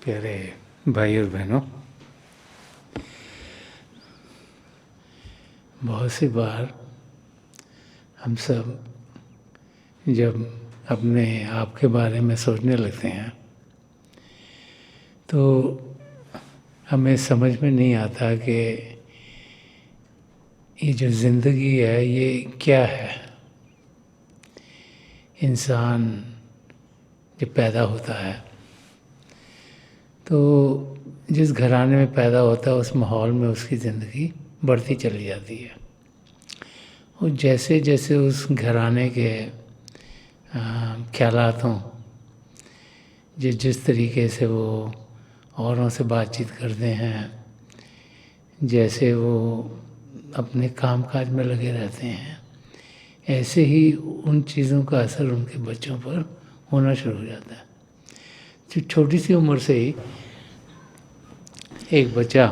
प्यारे भाई और बहनों, बहुत सी बार हम सब जब अपने आप के बारे में सोचने लगते हैं तो हमें समझ में नहीं आता कि ये जो ज़िंदगी है ये क्या है। इंसान जब पैदा होता है तो जिस घराने में पैदा होता है उस माहौल में उसकी ज़िंदगी बढ़ती चली जाती है। और जैसे जैसे उस घराने के ख्यालात हों, जिस तरीके से वो औरों से बातचीत करते हैं, जैसे वो अपने काम काज में लगे रहते हैं, ऐसे ही उन चीज़ों का असर उनके बच्चों पर होना शुरू हो जाता है। तो छोटी सी उम्र से ही एक बच्चा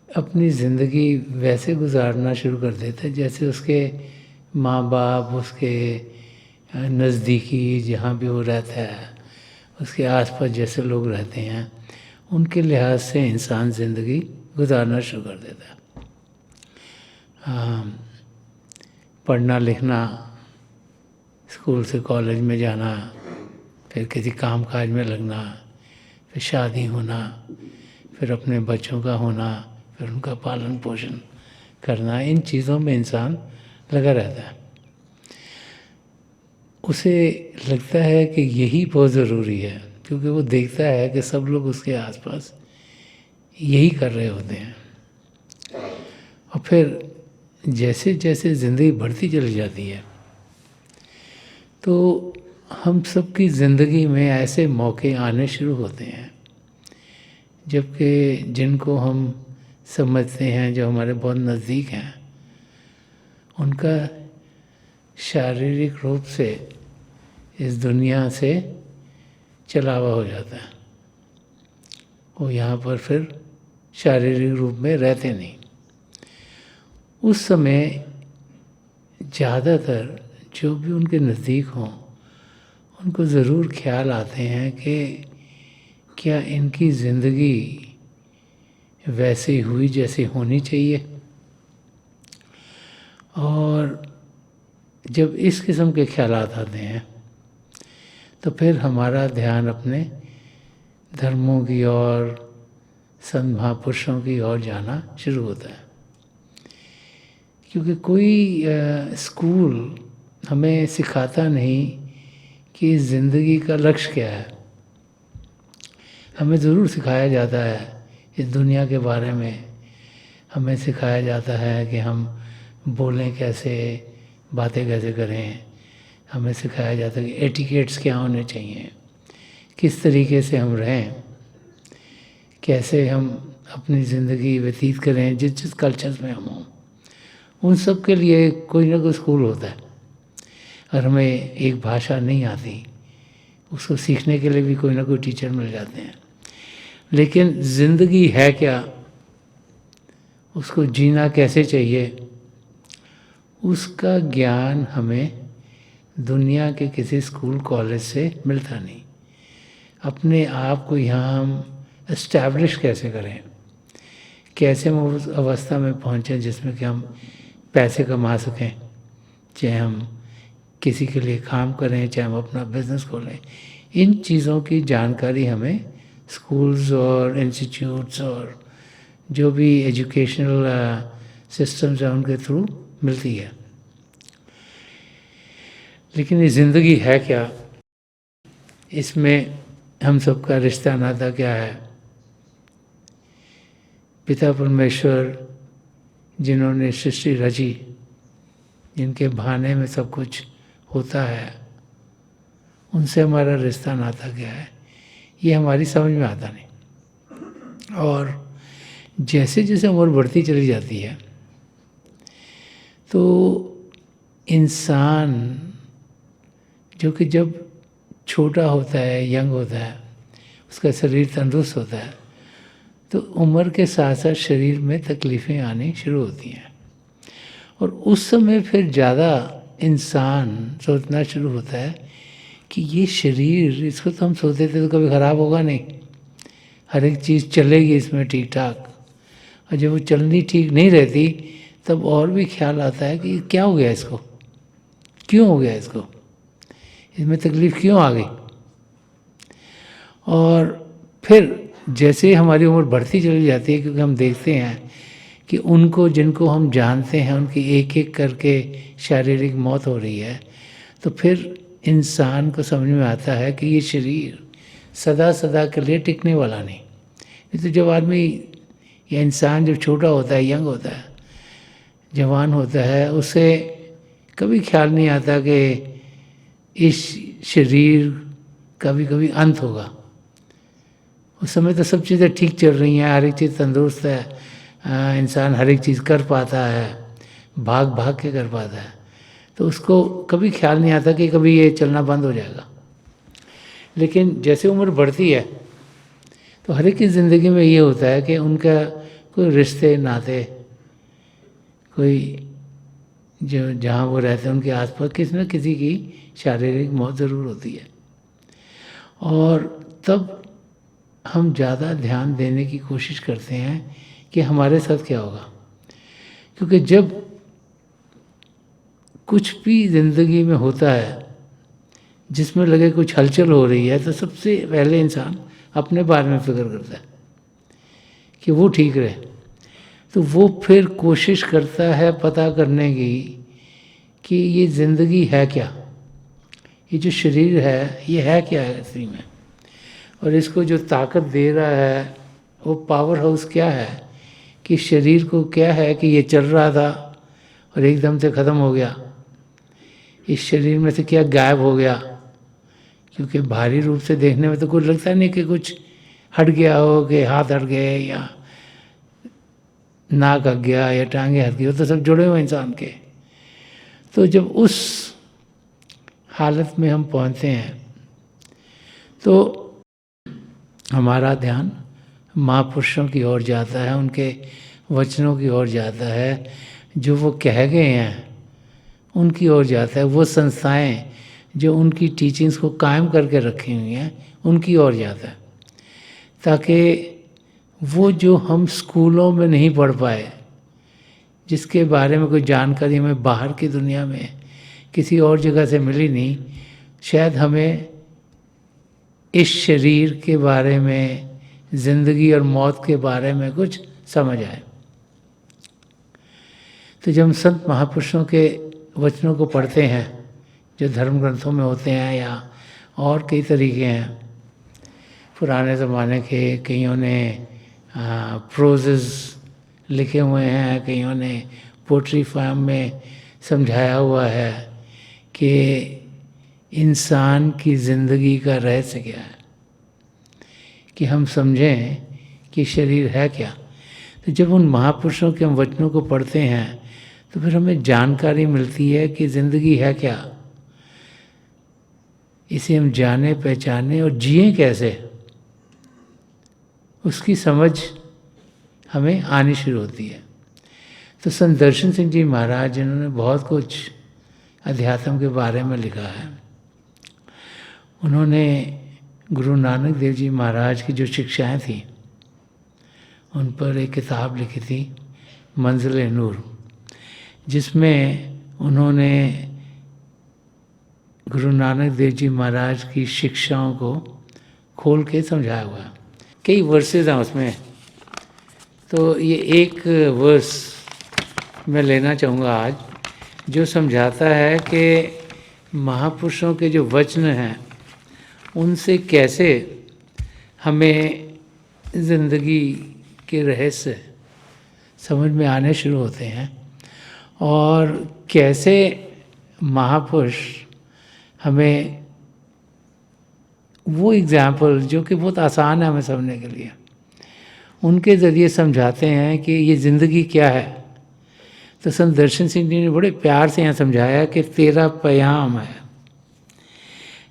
अपनी ज़िंदगी वैसे गुजारना शुरू कर देता है जैसे उसके माँ बाप, उसके नज़दीकी जहाँ भी वो रहता है, उसके आसपास जैसे लोग रहते हैं, उनके लिहाज से इंसान ज़िंदगी गुजारना शुरू कर देता है। पढ़ना लिखना, स्कूल से कॉलेज में जाना, फिर किसी काम काज में लगना, फिर शादी होना, फिर अपने बच्चों का होना, फिर उनका पालन पोषण करना, इन चीज़ों में इंसान लगा रहता है। उसे लगता है कि यही बहुत ज़रूरी है, क्योंकि वो देखता है कि सब लोग उसके आसपास यही कर रहे होते हैं। और फिर जैसे जैसे ज़िंदगी बढ़ती चली जाती है तो हम सब की ज़िंदगी में ऐसे मौके आने शुरू होते हैं जबकि जिनको हम समझते हैं, जो हमारे बहुत नज़दीक हैं, उनका शारीरिक रूप से इस दुनिया से चलावा हो जाता है। वो यहाँ पर फिर शारीरिक रूप में रहते नहीं। उस समय ज़्यादातर जो भी उनके नज़दीक हों, उनको ज़रूर ख्याल आते हैं कि क्या इनकी ज़िंदगी वैसी हुई जैसी होनी चाहिए। और जब इस किस्म के ख्यालात आते हैं तो फिर हमारा ध्यान अपने धर्मों की ओर, संत महापुरुषों की ओर जाना शुरू होता है। क्योंकि कोई स्कूल हमें सिखाता नहीं कि ज़िंदगी का लक्ष्य क्या है। हमें ज़रूर सिखाया जाता है इस दुनिया के बारे में, हमें सिखाया जाता है कि हम बोलें कैसे, बातें कैसे करें। हमें सिखाया जाता है कि एटिकेट्स क्या होने चाहिए, किस तरीके से हम रहें, कैसे हम अपनी ज़िंदगी व्यतीत करें जिस जिस कल्चर में हम हों। उन सब के लिए कोई ना कोई स्कूल होता है। और हमें एक भाषा नहीं आती, उसको सीखने के लिए भी कोई ना कोई टीचर मिल जाते हैं। लेकिन ज़िंदगी है क्या, उसको जीना कैसे चाहिए, उसका ज्ञान हमें दुनिया के किसी स्कूल कॉलेज से मिलता नहीं। अपने आप को यहाँ हम इस्टेब्लिश कैसे करें, कैसे हम उस अवस्था में पहुँचें जिसमें कि हम पैसे कमा सकें, चाहे हम किसी के लिए काम करें, चाहे हम अपना बिज़नेस खोलें, इन चीज़ों की जानकारी हमें स्कूल्स और इंस्टीट्यूट्स और जो भी एजुकेशनल सिस्टम्स हैं उनके थ्रू मिलती है। लेकिन ये ज़िंदगी है क्या, इसमें हम सबका रिश्ता नाता क्या है। पिता परमेश्वर जिन्होंने सृष्टि रची, जिनके बहाने में सब कुछ होता है, उनसे हमारा रिश्ता नाता क्या है, ये हमारी समझ में आता नहीं। और जैसे जैसे उम्र बढ़ती चली जाती है तो इंसान जो कि जब छोटा होता है, यंग होता है, उसका शरीर तंदुरुस्त होता है, तो उम्र के साथ साथ शरीर में तकलीफ़ें आनी शुरू होती हैं। और उस समय फिर ज़्यादा इंसान सोचना शुरू होता है कि ये शरीर, इसको तो हम सोचते थे तो कभी ख़राब होगा नहीं, हर एक चीज़ चलेगी इसमें ठीक ठाक, और जब वो चलनी ठीक नहीं रहती तब और भी ख्याल आता है कि क्या हो गया इसको, क्यों हो गया इसको, इसमें तकलीफ़ क्यों आ गई। और फिर जैसे हमारी उम्र बढ़ती चली जाती है, क्योंकि हम देखते हैं कि उनको जिनको हम जानते हैं उनकी एक एक करके शारीरिक मौत हो रही है, तो फिर इंसान को समझ में आता है कि ये शरीर सदा सदा के लिए टिकने वाला नहीं। तो जब आदमी या इंसान जब छोटा होता है, यंग होता है, जवान होता है, उसे कभी ख्याल नहीं आता कि इस शरीर का भी कभी अंत होगा। उस समय तो सब चीज़ें ठीक चल रही हैं, हर एक चीज़ तंदुरुस्त है, इंसान हर एक चीज़ कर पाता है, भाग भाग के कर पाता है, तो उसको कभी ख्याल नहीं आता कि कभी ये चलना बंद हो जाएगा। लेकिन जैसे उम्र बढ़ती है तो हर एक की ज़िंदगी में ये होता है कि उनका कोई रिश्ते नाते, कोई जो जहाँ वो रहते हैं उनके आसपास किसी न किसी की शारीरिक मौत ज़रूर होती है। और तब हम ज़्यादा ध्यान देने की कोशिश करते हैं कि हमारे साथ क्या होगा, क्योंकि जब कुछ भी ज़िंदगी में होता है जिसमें लगे कुछ हलचल हो रही है, तो सबसे पहले इंसान अपने बारे में फिक्र करता है कि वो ठीक रहे। तो वो फिर कोशिश करता है पता करने की कि ये ज़िंदगी है क्या, ये जो शरीर है ये है क्या है असली में, और इसको जो ताकत दे रहा है वो पावर हाउस क्या है, कि शरीर को क्या है कि ये चल रहा था और एकदम से ख़त्म हो गया, इस शरीर में से क्या गायब हो गया। क्योंकि भारी रूप से देखने में तो कुछ लगता नहीं कि कुछ हट गया हो, कि हाथ हट गए या नाक हट गया या टांगे हट गई, वो तो सब जुड़े हुए इंसान के। तो जब उस हालत में हम पहुंचते हैं तो हमारा ध्यान महापुरुषों की ओर जाता है, उनके वचनों की ओर जाता है, जो वो कह गए हैं उनकी ओर जाता है, वो संस्थाएं जो उनकी टीचिंग्स को कायम करके रखी हुई हैं उनकी ओर जाता है, ताकि वो जो हम स्कूलों में नहीं पढ़ पाए, जिसके बारे में कोई जानकारी हमें बाहर की दुनिया में किसी और जगह से मिली नहीं, शायद हमें इस शरीर के बारे में, ज़िंदगी और मौत के बारे में कुछ समझ आए। तो जब हम संत महापुरुषों के वचनों को पढ़ते हैं जो धर्म ग्रंथों में होते हैं, या और कई तरीके हैं, पुराने ज़माने के कईयों ने प्रोजेस लिखे हुए हैं, कईयों ने पोट्री फॉर्म में समझाया हुआ है कि इंसान की ज़िंदगी का रहस्य क्या है, कि हम समझें कि शरीर है क्या। तो जब उन महापुरुषों के हम वचनों को पढ़ते हैं तो फिर हमें जानकारी मिलती है कि ज़िंदगी है क्या, इसे हम जाने पहचाने और जिए कैसे, उसकी समझ हमें आनी शुरू होती है। तो संत दर्शन सिंह जी महाराज, जिन्होंने बहुत कुछ अध्यात्म के बारे में लिखा है, उन्होंने गुरु नानक देव जी महाराज की जो शिक्षाएं थी उन पर एक किताब लिखी थी, मंजिल नूर, जिसमें उन्होंने गुरु नानक देव जी महाराज की शिक्षाओं को खोल के समझाया हुआ है। कई वर्सेस हैं उसमें, तो ये एक वर्स मैं लेना चाहूँगा आज, जो समझाता है कि महापुरुषों के जो वचन हैं उनसे कैसे हमें ज़िंदगी के रहस्य समझ में आने शुरू होते हैं, और कैसे महापुरुष हमें वो एग्ज़ाम्पल जो कि बहुत आसान है हमें समझने के लिए, उनके ज़रिए समझाते हैं कि ये ज़िंदगी क्या है। तो संत दर्शन सिंह जी ने बड़े प्यार से यहाँ समझाया कि तेरा पैगाम है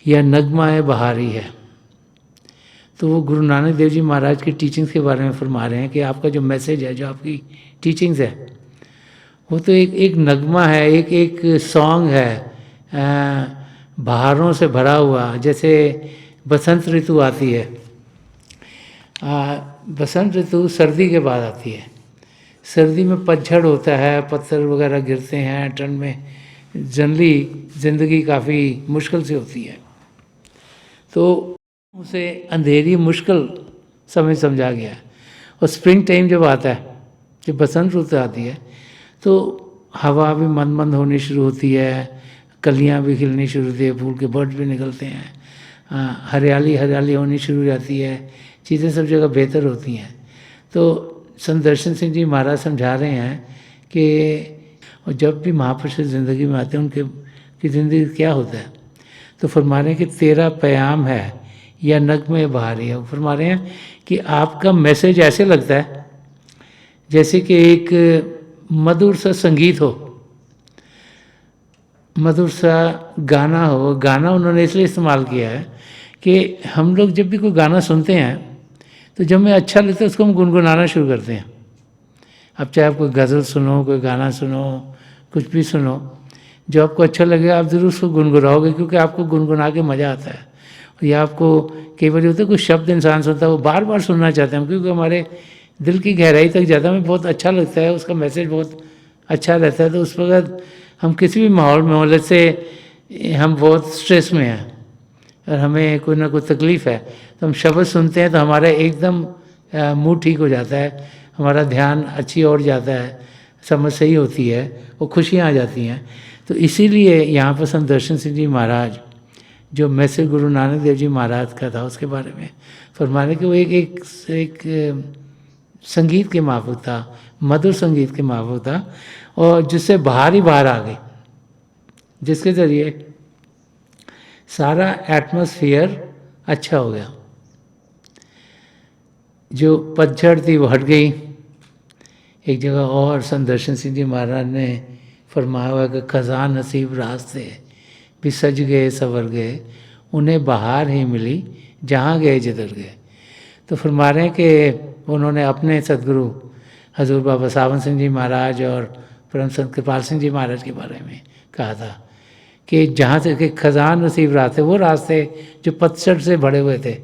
या नगमा है बहारी है। तो वो गुरु नानक देव जी महाराज की टीचिंग्स के बारे में फरमा रहे हैं कि आपका जो मैसेज है, जो आपकी टीचिंग्स है, वो तो एक नगमा है, एक सॉन्ग है, बहारों से भरा हुआ, जैसे बसंत ऋतु आती है। बसंत ऋतु सर्दी के बाद आती है। सर्दी में पतझड़ होता है, पत्थर वगैरह गिरते हैं, ठंड में जनरली ज़िंदगी काफ़ी मुश्किल से होती है। तो उसे अंधेरी मुश्किल समय समझा गया है। और स्प्रिंग टाइम जब आता है, जब बसंत ऋतु आती है, तो हवा भी मंद मंद होनी शुरू होती है, कलियां भी खिलनी शुरू होती है, फूल के बर्ड भी निकलते हैं, हरियाली हरियाली होनी शुरू हो जाती है, चीज़ें सब जगह बेहतर होती हैं। तो संत दर्शन सिंह जी महाराज समझा रहे हैं कि और जब भी महापुरुष ज़िंदगी में आते हैं उनके की ज़िंदगी क्या होता है, तो फरमा रहे हैं कि तेरा प्याम है या नगमे बहारी है। फरमा रहे हैं कि आपका मैसेज ऐसे लगता है जैसे कि एक मधुर सा संगीत हो, मधुर सा गाना हो। गाना उन्होंने इसलिए इस्तेमाल किया है कि हम लोग जब भी कोई गाना सुनते हैं तो जब हमें अच्छा लगता है उसको हम गुनगुनाना शुरू करते हैं। अब चाहे आप कोई गज़ल सुनो, कोई गाना सुनो, कुछ भी सुनो, जो आपको अच्छा लगेगा आप ज़रूर उसको गुनगुनाओगे, क्योंकि आपको गुनगुना के मज़ा आता है। या आपको कई बार होता है कोई शब्द इंसान सुनता है वो बार बार सुनना चाहते हैं हम, क्योंकि हमारे दिल की गहराई तक जाता है, हमें बहुत अच्छा लगता है, उसका मैसेज बहुत अच्छा रहता है। तो उस वक्त हम किसी भी माहौल में हो, जैसे हम बहुत स्ट्रेस में हैं और हमें कोई ना कोई तकलीफ़ है, तो हम शब्द सुनते हैं तो हमारा एकदम मूड ठीक हो जाता है, हमारा ध्यान अच्छी ओर जाता है, समझ सही होती है, वो खुशियाँ आ जाती हैं। तो इसीलिए यहाँ पर संत दर्शन सिंह जी महाराज, जो मैसेज गुरु नानक देव जी महाराज का था, उसके बारे में फरमाने कि वो एक संगीत के माफक था, मधुर संगीत के माफक था, और जिससे बाहर ही बाहर आ गई, जिसके ज़रिए सारा एटमॉस्फेयर अच्छा हो गया। जो पतझड़ थी वो हट गई। एक जगह और संत दर्शन सिंह जी महाराज ने फरमाया हुआ कि खजान नसीब रास्ते भी सज गए संवर गए, उन्हें बहार ही मिली जहाँ गए जिधर गए। तो फरमा रहे हैं कि उन्होंने अपने सदगुरु हजूर बाबा सावन सिंह जी महाराज और परम संत कृपाल सिंह जी महाराज के बारे में कहा था कि जहाँ से कि खजान नसीब रास्ते, वो रास्ते जो पतझड़ से भरे हुए थे,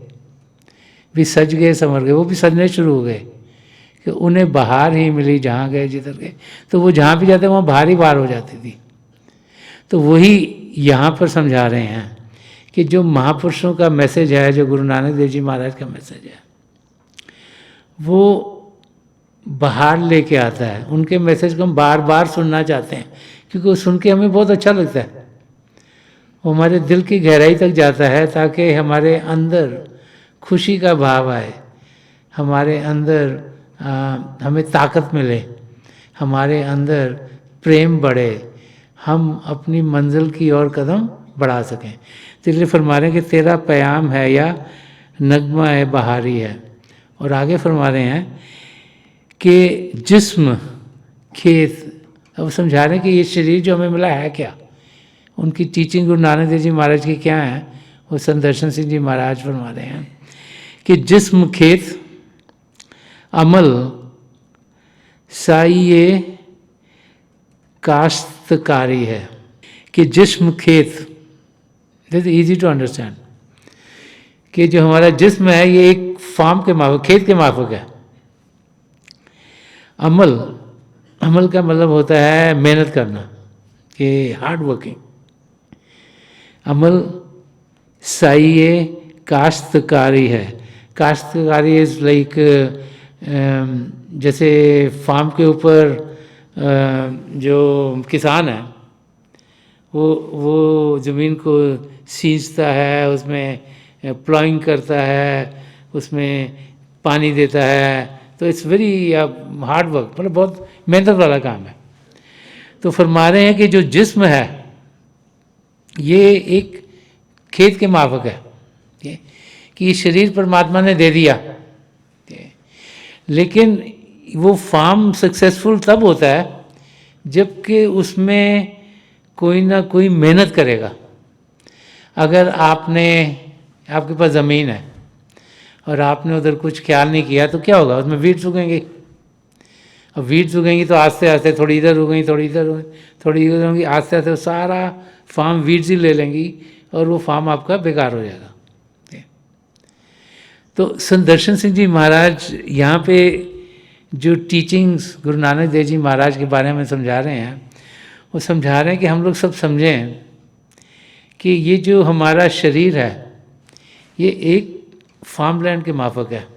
भी सज गए संवर गए, वो भी सजने शुरू हो गए, कि उन्हें बहार ही मिली जहाँ गए जिधर गए। तो वो जहाँ भी जाते वहाँ बहार ही बहार हो जाती थी। तो वही यहाँ पर समझा रहे हैं कि जो महापुरुषों का मैसेज है, जो गुरु नानक देव जी महाराज का मैसेज है, वो बाहर लेके आता है। उनके मैसेज को हम बार बार सुनना चाहते हैं, क्योंकि वो सुन के हमें बहुत अच्छा लगता है, वो हमारे दिल की गहराई तक जाता है, ताकि हमारे अंदर खुशी का भाव आए, हमारे अंदर हमें ताकत मिले, हमारे अंदर प्रेम बढ़े, हम अपनी मंजिल की ओर कदम बढ़ा सकें। तो इसलिए फरमा रहे हैं कि तेरा प्याम है या नगमा है बहारी है। और आगे फरमा रहे हैं कि जिस्म खेत, अब समझा रहे हैं कि ये शरीर जो हमें मिला है क्या, उनकी टीचिंग गुरु नानक देव जी महाराज की क्या है, वो संत दर्शन सिंह जी महाराज फरमा रहे हैं कि जिस्म खेत अमल साइये काश्तकारी है। कि जिस्म खेत, दिस इजी टू अंडरस्टैंड, कि जो हमारा जिस्म है ये एक फार्म के माफक, खेत के माफक है। अमल, अमल का मतलब होता है मेहनत करना, कि हार्ड वर्किंग। अमल साइये काश्तकारी है। काश्तकारी इज लाइक जैसे फार्म के ऊपर जो किसान है वो ज़मीन को सींचता है, उसमें प्लॉइंग करता है, उसमें पानी देता है, तो इट्स वेरी हार्ड वर्क, मतलब बहुत मेहनत वाला काम है। तो फरमा रहे हैं कि जो जिस्म है ये एक खेत के माफक है, कि ये शरीर परमात्मा ने दे दिया, लेकिन वो फार्म सक्सेसफुल तब होता है जबकि उसमें कोई ना कोई मेहनत करेगा। अगर आपके पास ज़मीन है और आपने उधर कुछ ख्याल नहीं किया तो क्या होगा, उसमें वीड्स उगेंगी। अब वीड्स उगेंगी तो आस्ते आस्ते थोड़ी इधर उगेंगी, थोड़ी इधर उगेंगी, थोड़ी इधर होंगी, आस्ते आस्ते सारा फार्म वीड्स ही ले लेंगी, और वो फार्म आपका बेकार हो जाएगा। तो संदर्शन सिंह जी महाराज यहाँ पे जो टीचिंग्स गुरु नानक देव जी महाराज के बारे में समझा रहे हैं, वो समझा रहे हैं कि हम लोग सब समझें कि ये जो हमारा शरीर है ये एक फार्म लैंड के माफक है।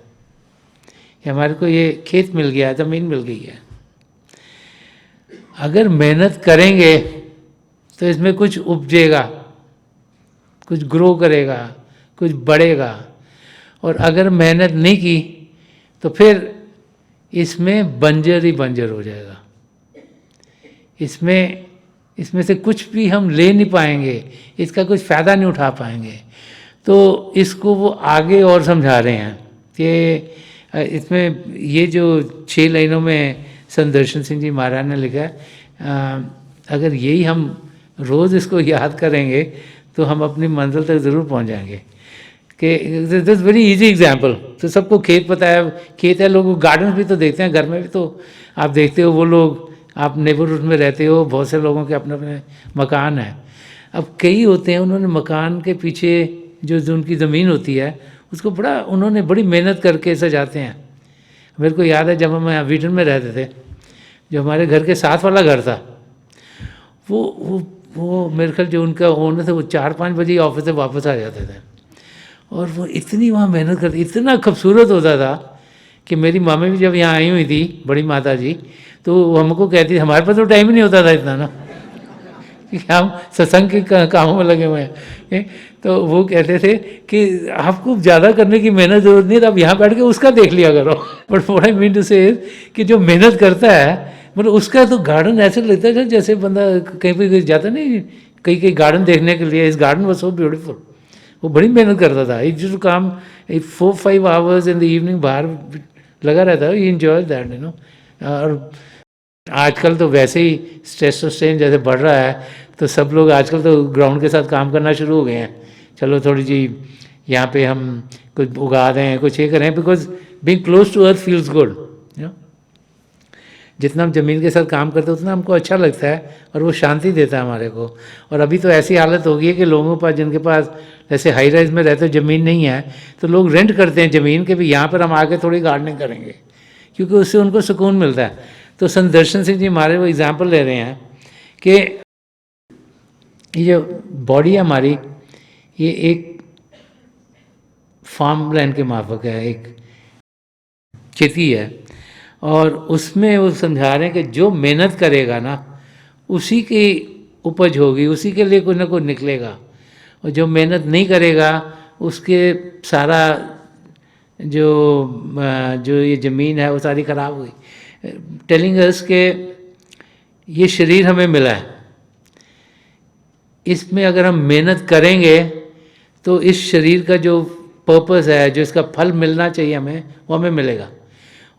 हमारे को ये खेत मिल गया है, ज़मीन मिल गई है। अगर मेहनत करेंगे तो इसमें कुछ उपजेगा, कुछ ग्रो करेगा, कुछ बढ़ेगा। और अगर मेहनत नहीं की तो फिर इसमें बंजर ही बंजर हो जाएगा। इसमें से कुछ भी हम ले नहीं पाएंगे, इसका कुछ फ़ायदा नहीं उठा पाएंगे। तो इसको वो आगे और समझा रहे हैं कि इसमें ये जो 6 लाइनों में संदर्शन सिंह जी महाराज ने लिखा है, अगर यही हम रोज़ इसको याद करेंगे तो हम अपनी मंजिल तक ज़रूर पहुंच जाएंगे। कि दिस वेरी इजी एग्जाम्पल। तो सबको खेत पता है, खेत है, लोग गार्डन भी तो देखते हैं, घर में भी तो आप देखते हो। वो लोग, आप नेबरहुड में रहते हो, बहुत से लोगों के अपने अपने मकान हैं। अब कई होते हैं उन्होंने मकान के पीछे जो उनकी ज़मीन होती है उसको उन्होंने बड़ी मेहनत करके सजाते हैं। मेरे को याद है जब हम यहाँ वीटन में रहते थे, जो हमारे घर के साथ वाला घर था, वो मेरे ख्याल जो उनका ओनर थे वो 4-5 बजे ऑफिस से वापस आ जाते थे। और वो इतनी वहाँ मेहनत करती, इतना खूबसूरत होता था कि मेरी मामी भी जब यहाँ आई हुई थी, बड़ी माता जी, तो हमको कहती थी, हमारे पास तो टाइम ही नहीं होता था इतना ना, कि हम सत्संग के कामों में लगे हुए हैं। तो वो कहते थे कि आपको ज़्यादा करने की मेहनत जरूरत नहीं है, तो आप यहाँ बैठ के उसका देख लिया करो। But what I mean to say कि जो मेहनत करता है, मतलब उसका तो गार्डन ऐसे लगता है जैसे बंदा कहीं पर जाता नहीं, कई गार्डन देखने के लिए। इस गार्डन वॉज सो ब्यूटीफुल। वो बड़ी मेहनत करता था। It used to come 4-5 hours in the evening, बाहर लगा रहता है। He enjoy that, you know. और आजकल तो वैसे ही स्ट्रेस और स्ट्रेन जैसे बढ़ रहा है, तो सब लोग आजकल तो ग्राउंड के साथ काम करना शुरू हो गए हैं। चलो थोड़ी जी यहाँ पे हम कुछ उगा दें, कुछ ये करें, because being close to earth feels good, you know. जितना हम ज़मीन के साथ काम करते हैं उतना हमको अच्छा लगता है और वो शांति देता है हमारे को। और अभी तो ऐसी हालत हो गई है कि लोगों के पास, जिनके पास जैसे हाई राइज में रहते ज़मीन नहीं है, तो लोग रेंट करते हैं ज़मीन के भी, यहाँ पर हम आके थोड़ी गार्डनिंग करेंगे, क्योंकि उससे उनको सुकून मिलता है। तो संदर्शन सिंह जी हमारे वो एग्जाम्पल ले रहे हैं कि ये जो बॉडी है हमारी, ये एक फार्म लैंड के माफक है, एक खेती है। और उसमें वो समझा रहे हैं कि जो मेहनत करेगा ना, उसी की उपज होगी, उसी के लिए कुछ ना कुछ निकलेगा। और जो मेहनत नहीं करेगा उसके सारा जो ये ज़मीन है वो सारी ख़राब हुई। टेलिंग अस के ये शरीर हमें मिला है, इसमें अगर हम मेहनत करेंगे तो इस शरीर का जो पर्पस है, जो इसका फल मिलना चाहिए हमें, वो हमें मिलेगा।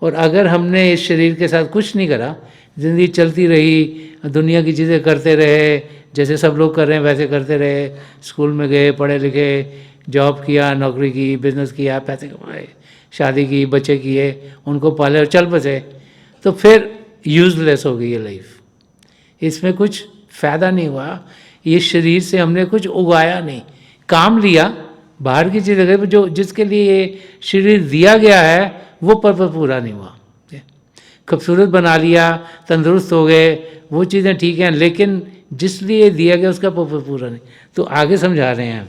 और अगर हमने इस शरीर के साथ कुछ नहीं करा, ज़िंदगी चलती रही, दुनिया की चीज़ें करते रहे, जैसे सब लोग कर रहे हैं वैसे करते रहे, स्कूल में गए, पढ़े लिखे, जॉब किया, नौकरी की, बिजनेस किया, पैसे कमाए, शादी की, बच्चे किए, उनको पाले और चल बसे, तो फिर यूजलेस हो गई ये लाइफ। इसमें कुछ फ़ायदा नहीं हुआ। ये शरीर से हमने कुछ उगाया नहीं, काम लिया, बाहर की चीज़ें, जो जिसके लिए ये शरीर दिया गया है वो पर्पस पूरा नहीं हुआ। खूबसूरत बना लिया, तंदुरुस्त हो गए, वो चीज़ें ठीक हैं, लेकिन जिस लिए दिया गया उसका पर्पस पूरा नहीं। तो आगे समझा रहे हैं